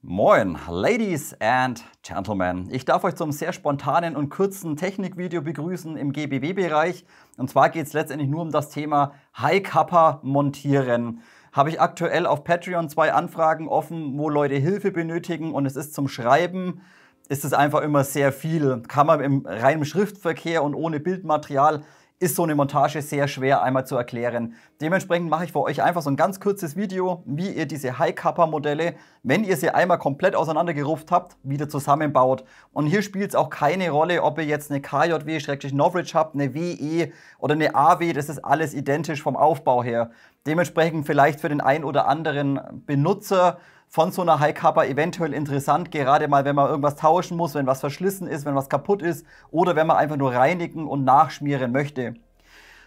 Moin, Ladies and Gentlemen. Ich darf euch zum sehr spontanen und kurzen Technikvideo begrüßen im GBW-Bereich. Und zwar geht es letztendlich nur um das Thema High-Kappa montieren. Habe ich aktuell auf Patreon 2 Anfragen offen, wo Leute Hilfe benötigen, und es ist zum Schreiben, ist es einfach immer sehr viel. Kann man im reinen Schriftverkehr und ohne Bildmaterial, ist so eine Montage sehr schwer einmal zu erklären. Dementsprechend mache ich für euch einfach so ein ganz kurzes Video, wie ihr diese High-Kappa-Modelle, wenn ihr sie einmal komplett auseinandergerupft habt, wieder zusammenbaut. Und hier spielt es auch keine Rolle, ob ihr jetzt eine KJW-Novridge habt, eine WE oder eine AW, das ist alles identisch vom Aufbau her. Dementsprechend vielleicht für den einen oder anderen Benutzer von so einer High-Kappa eventuell interessant, gerade mal, wenn man irgendwas tauschen muss, wenn was verschlissen ist, wenn was kaputt ist oder wenn man einfach nur reinigen und nachschmieren möchte.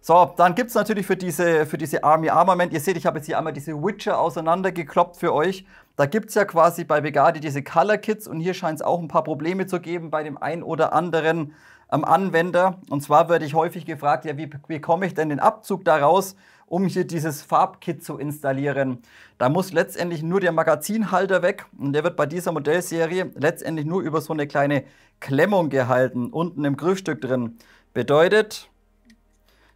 So, dann gibt es natürlich für diese Army Armament, ihr seht, ich habe jetzt hier einmal diese Witcher auseinandergekloppt für euch. Da gibt es ja quasi bei Begadi diese Color Kits, und hier scheint es auch ein paar Probleme zu geben bei dem einen oder anderen Anwender. Und zwar werde ich häufig gefragt, ja, wie bekomme ich denn den Abzug daraus, um hier dieses Farbkit zu installieren. Da muss letztendlich nur der Magazinhalter weg, und der wird bei dieser Modellserie letztendlich nur über so eine kleine Klemmung gehalten, unten im Griffstück drin. Bedeutet,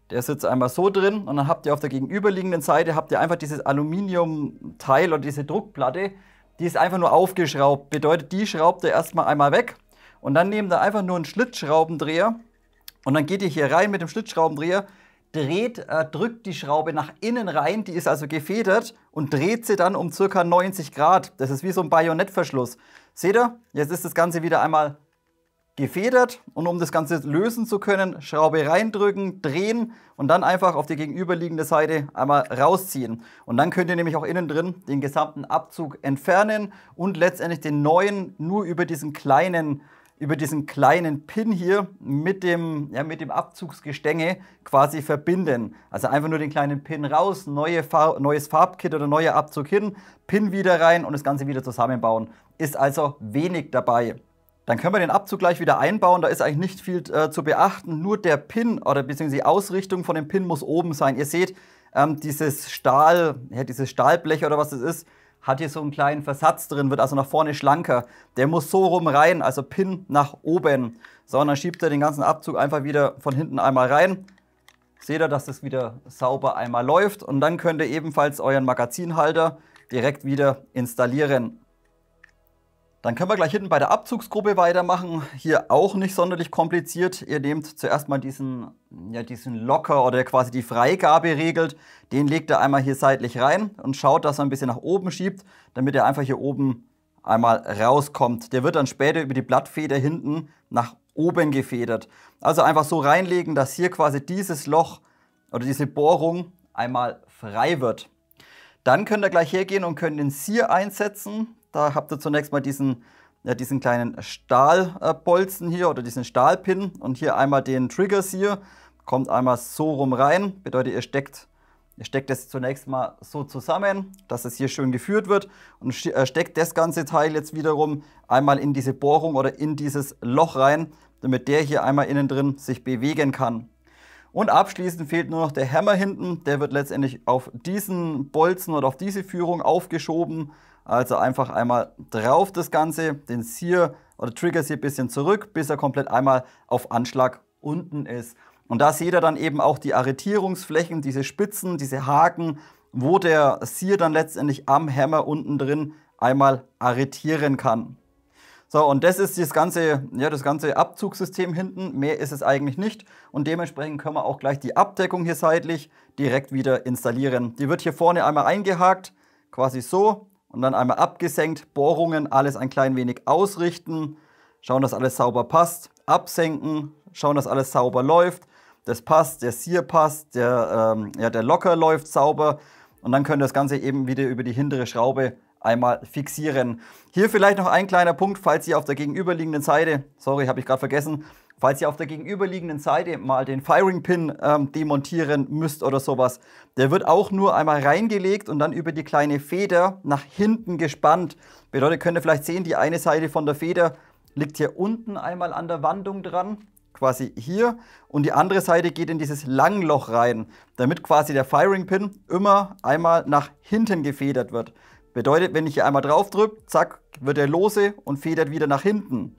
der sitzt einmal so drin, und dann habt ihr auf der gegenüberliegenden Seite habt ihr einfach dieses Aluminiumteil oder diese Druckplatte, die ist einfach nur aufgeschraubt. Bedeutet, die schraubt ihr erstmal einmal weg, und dann nehmt ihr einfach nur einen Schlitzschraubendreher, und dann geht ihr hier rein mit dem Schlitzschraubendreher, drückt die Schraube nach innen rein, die ist also gefedert, und dreht sie dann um ca. 90 Grad. Das ist wie so ein Bajonettverschluss. Seht ihr? Jetzt ist das Ganze wieder einmal gefedert, und um das Ganze lösen zu können, Schraube reindrücken, drehen und dann einfach auf die gegenüberliegende Seite einmal rausziehen. Und dann könnt ihr nämlich auch innen drin den gesamten Abzug entfernen und letztendlich den neuen nur über diesen kleinen Pin hier mit dem Abzugsgestänge quasi verbinden. Also einfach nur den kleinen Pin raus, neues Farbkit oder neuer Abzug hin, Pin wieder rein und das Ganze wieder zusammenbauen. Ist also wenig dabei. Dann können wir den Abzug gleich wieder einbauen, da ist eigentlich nicht viel zu beachten. Nur der Pin oder beziehungsweise die Ausrichtung von dem Pin muss oben sein. Ihr seht, dieses Stahlblech oder was das ist, hat hier so einen kleinen Versatz drin, wird also nach vorne schlanker. Der muss so rum rein, also Pin nach oben. So, und dann schiebt ihr den ganzen Abzug einfach wieder von hinten einmal rein. Seht ihr, dass das wieder sauber einmal läuft. Und dann könnt ihr ebenfalls euren Magazinhalter direkt wieder installieren. Dann können wir gleich hinten bei der Abzugsgruppe weitermachen. Hier auch nicht sonderlich kompliziert. Ihr nehmt zuerst mal diesen Locker oder quasi die Freigabe regelt. Den legt ihr einmal hier seitlich rein und schaut, dass er ein bisschen nach oben schiebt, damit er einfach hier oben einmal rauskommt. Der wird dann später über die Blattfeder hinten nach oben gefedert. Also einfach so reinlegen, dass hier quasi dieses Loch oder diese Bohrung einmal frei wird. Dann könnt ihr gleich hergehen und könnt den Sear einsetzen. Da habt ihr zunächst mal diesen kleinen Stahlbolzen hier oder diesen Stahlpin und hier einmal den Trigger Sear. Kommt einmal so rum rein. Bedeutet, ihr steckt das zunächst mal so zusammen, dass es hier schön geführt wird, und steckt das ganze Teil jetzt wiederum einmal in diese Bohrung oder in dieses Loch rein, damit der hier einmal innen drin sich bewegen kann. Und abschließend fehlt nur noch der Hammer hinten. Der wird letztendlich auf diesen Bolzen oder auf diese Führung aufgeschoben. Also einfach einmal drauf das Ganze, den Sear oder Trigger Sear ein bisschen zurück, bis er komplett einmal auf Anschlag unten ist. Und da seht ihr dann eben auch die Arretierungsflächen, diese Spitzen, diese Haken, wo der Sear dann letztendlich am Hammer unten drin einmal arretieren kann. So, und das ist das ganze Abzugssystem hinten. Mehr ist es eigentlich nicht. Und dementsprechend können wir auch gleich die Abdeckung hier seitlich direkt wieder installieren. Die wird hier vorne einmal eingehakt, quasi so. Und dann einmal abgesenkt, Bohrungen, alles ein klein wenig ausrichten. Schauen, dass alles sauber passt. Absenken, schauen, dass alles sauber läuft. Das passt, der Sear passt, der Locker läuft sauber. Und dann könnt ihr das Ganze eben wieder über die hintere Schraube einmal fixieren. Hier vielleicht noch ein kleiner Punkt, falls ihr auf der gegenüberliegenden Seite, sorry, habe ich gerade vergessen, falls ihr auf der gegenüberliegenden Seite mal den Firing Pin demontieren müsst oder sowas, der wird auch nur einmal reingelegt und dann über die kleine Feder nach hinten gespannt. Bedeutet, könnt ihr vielleicht sehen, die eine Seite von der Feder liegt hier unten einmal an der Wandung dran, quasi hier, und die andere Seite geht in dieses Langloch rein, damit quasi der Firing Pin immer einmal nach hinten gefedert wird. Bedeutet, wenn ich hier einmal drauf drücke, zack, wird er lose und federt wieder nach hinten.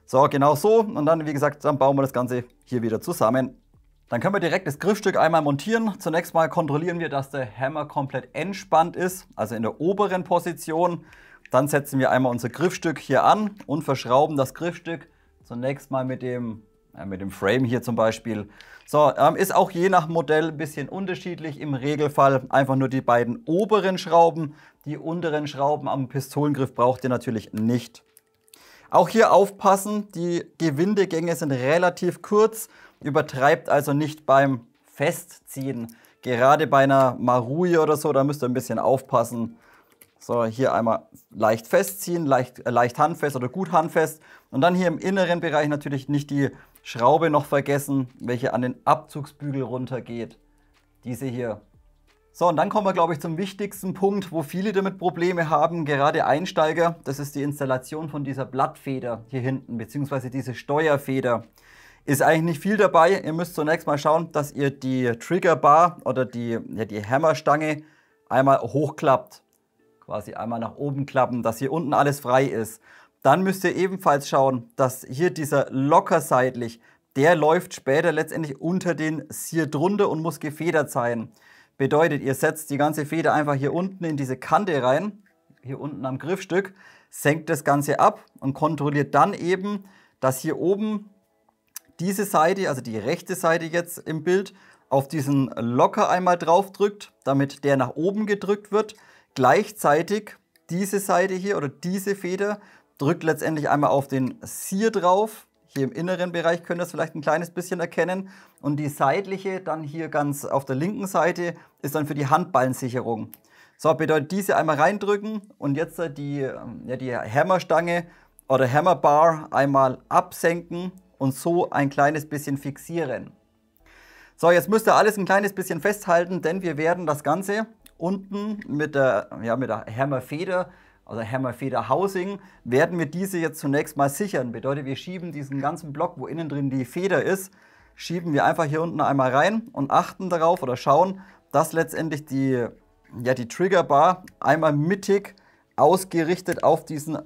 So, genau so. Und dann, wie gesagt, dann bauen wir das Ganze hier wieder zusammen. Dann können wir direkt das Griffstück einmal montieren. Zunächst mal kontrollieren wir, dass der Hammer komplett entspannt ist, also in der oberen Position. Dann setzen wir einmal unser Griffstück hier an und verschrauben das Griffstück zunächst mal mit dem Frame hier zum Beispiel. So, ist auch je nach Modell ein bisschen unterschiedlich. Im Regelfall einfach nur die beiden oberen Schrauben. Die unteren Schrauben am Pistolengriff braucht ihr natürlich nicht. Auch hier aufpassen, die Gewindegänge sind relativ kurz. Übertreibt also nicht beim Festziehen. Gerade bei einer Maruje oder so, da müsst ihr ein bisschen aufpassen. So, hier einmal leicht festziehen, leicht handfest oder gut handfest. Und dann hier im inneren Bereich natürlich nicht die Schraube noch vergessen, welche an den Abzugsbügel runtergeht. Diese hier. So, und dann kommen wir, glaube ich, zum wichtigsten Punkt, wo viele damit Probleme haben, gerade Einsteiger. Das ist die Installation von dieser Blattfeder hier hinten, beziehungsweise diese Steuerfeder. Ist eigentlich nicht viel dabei. Ihr müsst zunächst mal schauen, dass ihr die Triggerbar oder die Hammerstange einmal hochklappt. Quasi einmal nach oben klappen, dass hier unten alles frei ist. Dann müsst ihr ebenfalls schauen, dass hier dieser locker seitlich, der läuft später letztendlich unter den Sear drunter und muss gefedert sein. Bedeutet, ihr setzt die ganze Feder einfach hier unten in diese Kante rein, hier unten am Griffstück, senkt das Ganze ab und kontrolliert dann eben, dass hier oben diese Seite, also die rechte Seite jetzt im Bild, auf diesen Locker einmal drauf drückt, damit der nach oben gedrückt wird. Gleichzeitig diese Seite hier oder diese Feder drückt letztendlich einmal auf den Sear drauf. Hier im inneren Bereich könnt ihr das vielleicht ein kleines bisschen erkennen. Und die seitliche, dann hier ganz auf der linken Seite, ist dann für die Handballensicherung. So, bedeutet diese einmal reindrücken und jetzt die Hammerstange oder Hammerbar einmal absenken und so ein kleines bisschen fixieren. So, jetzt müsst ihr alles ein kleines bisschen festhalten, denn wir werden das Ganze unten mit der Hammerfeder, also Hammerfeder Housing, werden wir diese jetzt zunächst mal sichern. Bedeutet, wir schieben diesen ganzen Block, wo innen drin die Feder ist, schieben wir einfach hier unten einmal rein und achten darauf oder schauen, dass letztendlich die Triggerbar einmal mittig ausgerichtet auf diesen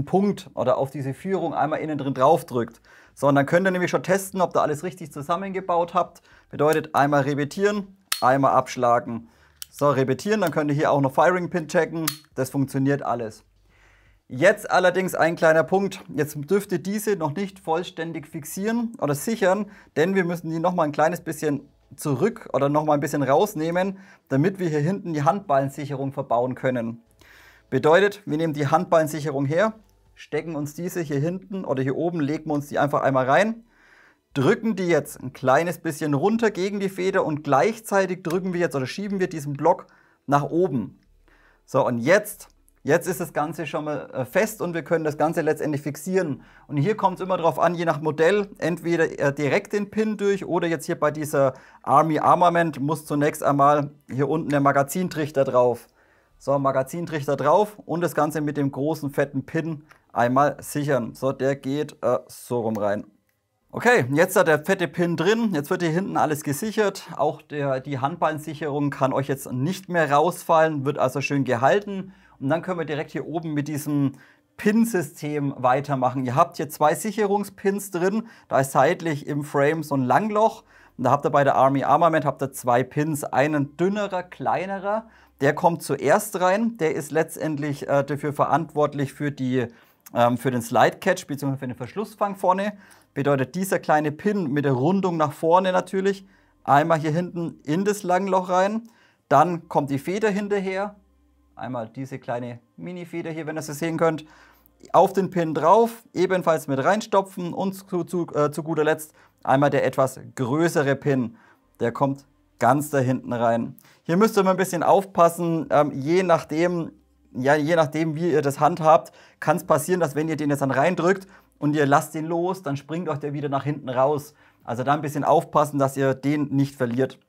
Punkt oder auf diese Führung einmal innen drin drauf drückt. So, und dann könnt ihr nämlich schon testen, ob ihr alles richtig zusammengebaut habt. Bedeutet einmal repetieren, einmal abschlagen. So, repetieren, dann könnt ihr hier auch noch Firing Pin checken. Das funktioniert alles. Jetzt allerdings ein kleiner Punkt. Jetzt dürft ihr diese noch nicht vollständig fixieren oder sichern, denn wir müssen die nochmal ein kleines bisschen zurück oder nochmal ein bisschen rausnehmen, damit wir hier hinten die Handballensicherung verbauen können. Bedeutet, wir nehmen die Handballensicherung her, stecken uns diese hier hinten oder hier oben, legen wir uns die einfach einmal rein, drücken die jetzt ein kleines bisschen runter gegen die Feder und gleichzeitig drücken wir jetzt oder schieben wir diesen Block nach oben. So, und jetzt ist das Ganze schon mal fest und wir können das Ganze letztendlich fixieren. Und hier kommt es immer darauf an, je nach Modell, entweder direkt den Pin durch oder jetzt hier bei dieser Army Armament muss zunächst einmal hier unten der Magazintrichter drauf. So, Magazintrichter drauf und das Ganze mit dem großen fetten Pin einmal sichern. So, der geht so rum rein. Okay, jetzt hat der fette Pin drin, jetzt wird hier hinten alles gesichert. Auch die Handballensicherung kann euch jetzt nicht mehr rausfallen, wird also schön gehalten. Und dann können wir direkt hier oben mit diesem Pin-System weitermachen. Ihr habt hier 2 Sicherungspins drin, da ist seitlich im Frame so ein Langloch. Und da habt ihr bei der Army Armament 2 Pins, einen dünnerer, kleinerer. Der kommt zuerst rein, der ist letztendlich dafür verantwortlich für den Slide Catch bzw. für den Verschlussfang vorne. Bedeutet dieser kleine Pin mit der Rundung nach vorne natürlich einmal hier hinten in das Langloch rein. Dann kommt die Feder hinterher. Einmal diese kleine Mini-Feder hier, wenn ihr sie sehen könnt. Auf den Pin drauf, ebenfalls mit reinstopfen und zu guter Letzt einmal der etwas größere Pin. Der kommt ganz da hinten rein. Hier müsst ihr mal ein bisschen aufpassen, je nachdem, wie ihr das handhabt, kann es passieren, dass wenn ihr den jetzt dann reindrückt und ihr lasst den los, dann springt euch der wieder nach hinten raus. Also da ein bisschen aufpassen, dass ihr den nicht verliert.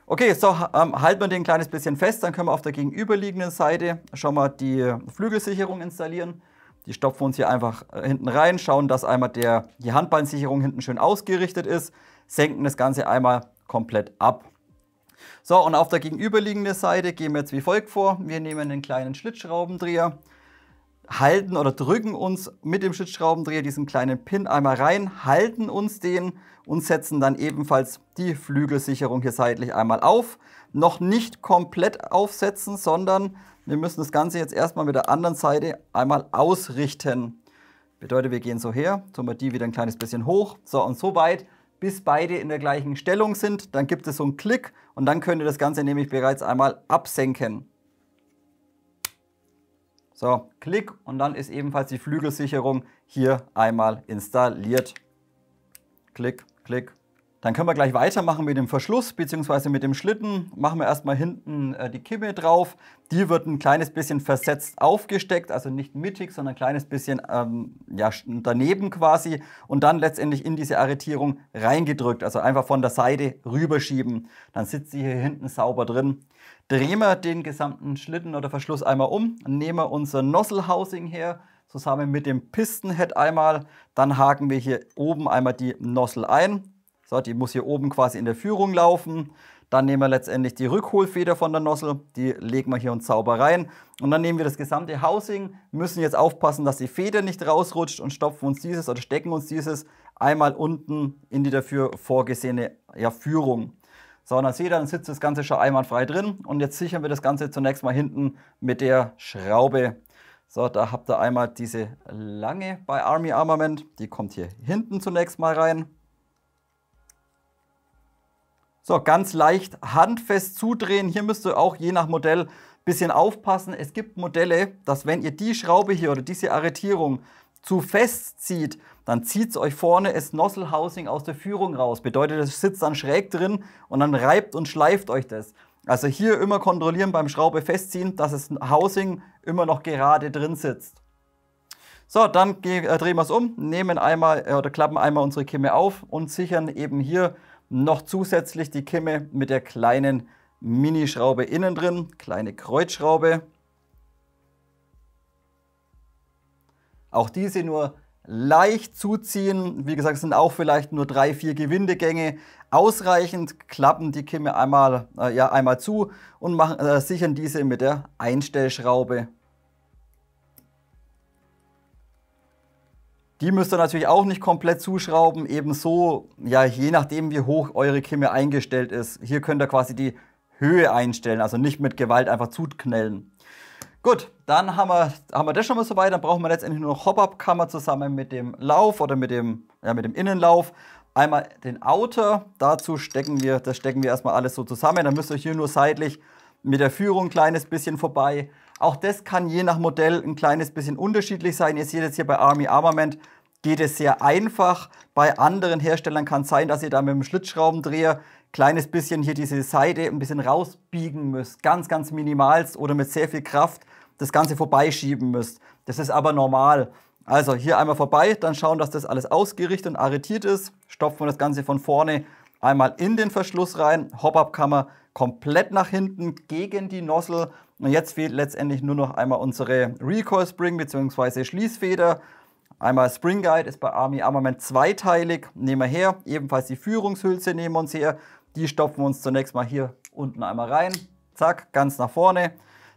Okay, so halten wir den ein kleines bisschen fest, dann können wir auf der gegenüberliegenden Seite schon mal die Flügelsicherung installieren. Die stopfen wir uns hier einfach hinten rein, schauen, dass einmal die Handballensicherung hinten schön ausgerichtet ist, senken das Ganze einmal komplett ab. So, und auf der gegenüberliegenden Seite gehen wir jetzt wie folgt vor. Wir nehmen einen kleinen Schlitzschraubendreher, halten oder drücken uns mit dem Schlitzschraubendreher diesen kleinen Pin einmal rein, halten uns den und setzen dann ebenfalls die Flügelsicherung hier seitlich einmal auf. Noch nicht komplett aufsetzen, sondern wir müssen das Ganze jetzt erstmal mit der anderen Seite einmal ausrichten. Bedeutet, wir gehen so her, tun wir die wieder ein kleines bisschen hoch. So, und so weit, bis beide in der gleichen Stellung sind. Dann gibt es so einen Klick und dann könnt ihr das Ganze nämlich bereits einmal absenken. So, Klick und dann ist ebenfalls die Flügelsicherung hier einmal installiert. Klick, Klick. Dann können wir gleich weitermachen mit dem Verschluss bzw. mit dem Schlitten. Machen wir erstmal hinten die Kimme drauf. Die wird ein kleines bisschen versetzt aufgesteckt, also nicht mittig, sondern ein kleines bisschen ja, daneben quasi. Und dann letztendlich in diese Arretierung reingedrückt, also einfach von der Seite rüberschieben. Dann sitzt sie hier hinten sauber drin. Drehen wir den gesamten Schlitten oder Verschluss einmal um, nehmen wir unser Nozzle Housing her, zusammen mit dem Pistonhead einmal. Dann haken wir hier oben einmal die Nozzle ein. So, die muss hier oben quasi in der Führung laufen. Dann nehmen wir letztendlich die Rückholfeder von der Nozzle, die legen wir hier uns sauber rein. Und dann nehmen wir das gesamte Housing, müssen jetzt aufpassen, dass die Feder nicht rausrutscht und stopfen uns dieses oder stecken uns dieses einmal unten in die dafür vorgesehene Führung. So, und dann seht ihr, dann sitzt das Ganze schon einwandfrei drin. Und jetzt sichern wir das Ganze zunächst mal hinten mit der Schraube. So, da habt ihr einmal diese lange bei Army Armament. Die kommt hier hinten zunächst mal rein. So, ganz leicht handfest zudrehen. Hier müsst ihr auch je nach Modell ein bisschen aufpassen. Es gibt Modelle, dass wenn ihr die Schraube hier oder diese Arretierung zu fest zieht, dann zieht es euch vorne das Nozzle Housing aus der Führung raus. Bedeutet, es sitzt dann schräg drin und dann reibt und schleift euch das. Also hier immer kontrollieren beim Schraube festziehen, dass das Housing immer noch gerade drin sitzt. So, dann drehen wir es um, nehmen einmal oder klappen einmal unsere Kimme auf und sichern eben hier noch zusätzlich die Kimme mit der kleinen Minischraube innen drin, kleine Kreuzschraube. Auch diese nur leicht zuziehen. Wie gesagt, es sind auch vielleicht nur 3-4 Gewindegänge ausreichend. Klappen die Kimme einmal zu und sichern diese mit der Einstellschraube. Die müsst ihr natürlich auch nicht komplett zuschrauben. Ebenso, ja, je nachdem wie hoch eure Kimme eingestellt ist. Hier könnt ihr quasi die Höhe einstellen, also nicht mit Gewalt einfach zuknallen. Gut, dann haben wir das schon mal soweit. Dann brauchen wir letztendlich nur noch Hop-Up-Kammer zusammen mit dem Lauf oder mit dem Innenlauf. Einmal den Outer, dazu stecken wir erstmal alles so zusammen. Dann müsst ihr hier nur seitlich mit der Führung ein kleines bisschen vorbei. Auch das kann je nach Modell ein kleines bisschen unterschiedlich sein. Ihr seht jetzt hier bei Army Armament geht es sehr einfach. Bei anderen Herstellern kann es sein, dass ihr da mit dem Schlitzschraubendreher kleines bisschen hier diese Seite ein bisschen rausbiegen müsst. Ganz, ganz minimalst oder mit sehr viel Kraft das Ganze vorbeischieben müsst. Das ist aber normal. Also hier einmal vorbei, dann schauen, dass das alles ausgerichtet und arretiert ist. Stopfen wir das Ganze von vorne einmal in den Verschluss rein. Hop-Up-Kammer komplett nach hinten gegen die Nozzle. Und jetzt fehlt letztendlich nur noch einmal unsere Recoil Spring bzw. Schließfeder. Einmal Spring Guide ist bei Army Armament zweiteilig. Nehmen wir her. Ebenfalls die Führungshülse nehmen wir uns her. Die stopfen wir uns zunächst mal hier unten einmal rein. Zack, ganz nach vorne.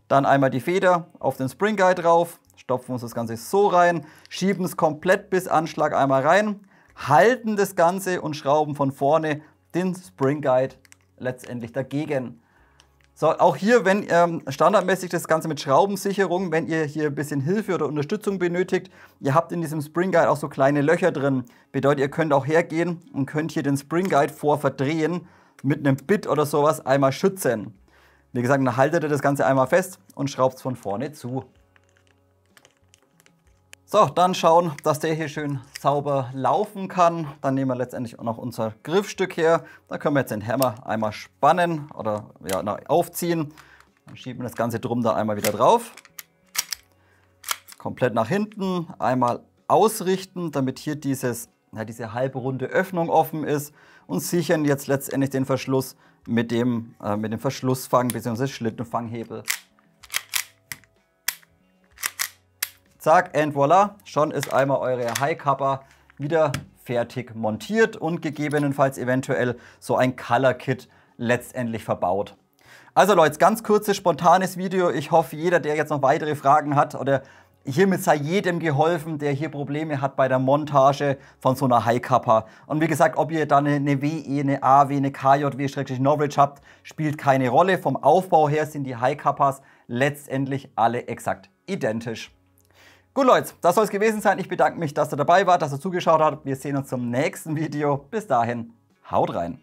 Dann einmal die Feder auf den Spring Guide drauf. Stopfen uns das Ganze so rein. Schieben es komplett bis Anschlag einmal rein. Halten das Ganze und schrauben von vorne den Spring Guide letztendlich dagegen. So, auch hier, wenn standardmäßig das Ganze mit Schraubensicherung, wenn ihr hier ein bisschen Hilfe oder Unterstützung benötigt, ihr habt in diesem Spring Guide auch so kleine Löcher drin. Bedeutet, ihr könnt auch hergehen und könnt hier den Spring Guide vorverdrehen mit einem Bit oder sowas einmal schützen. Wie gesagt, dann haltet ihr das Ganze einmal fest und schraubt es von vorne zu. So, dann schauen, dass der hier schön sauber laufen kann. Dann nehmen wir letztendlich auch noch unser Griffstück her. Da können wir jetzt den Hammer einmal spannen oder aufziehen. Dann schieben wir das Ganze drum da einmal wieder drauf. Komplett nach hinten, einmal ausrichten, damit hier diese halbrunde Öffnung offen ist. Und sichern jetzt letztendlich den Verschluss mit dem Verschlussfang bzw. Schlittenfanghebel. Zack, and voila, schon ist einmal eure High Kappa wieder fertig montiert und gegebenenfalls eventuell so ein Color Kit letztendlich verbaut. Also Leute, ganz kurzes, spontanes Video. Ich hoffe, jeder, der jetzt noch weitere Fragen hat, oder hiermit sei jedem geholfen, der hier Probleme hat bei der Montage von so einer High-Kappa. Und wie gesagt, ob ihr da eine WE, eine AW, eine KJW-Norwich habt, spielt keine Rolle. Vom Aufbau her sind die High-Kappas letztendlich alle exakt identisch. Gut Leute, das soll es gewesen sein. Ich bedanke mich, dass ihr dabei wart, dass ihr zugeschaut habt. Wir sehen uns zum nächsten Video. Bis dahin, haut rein.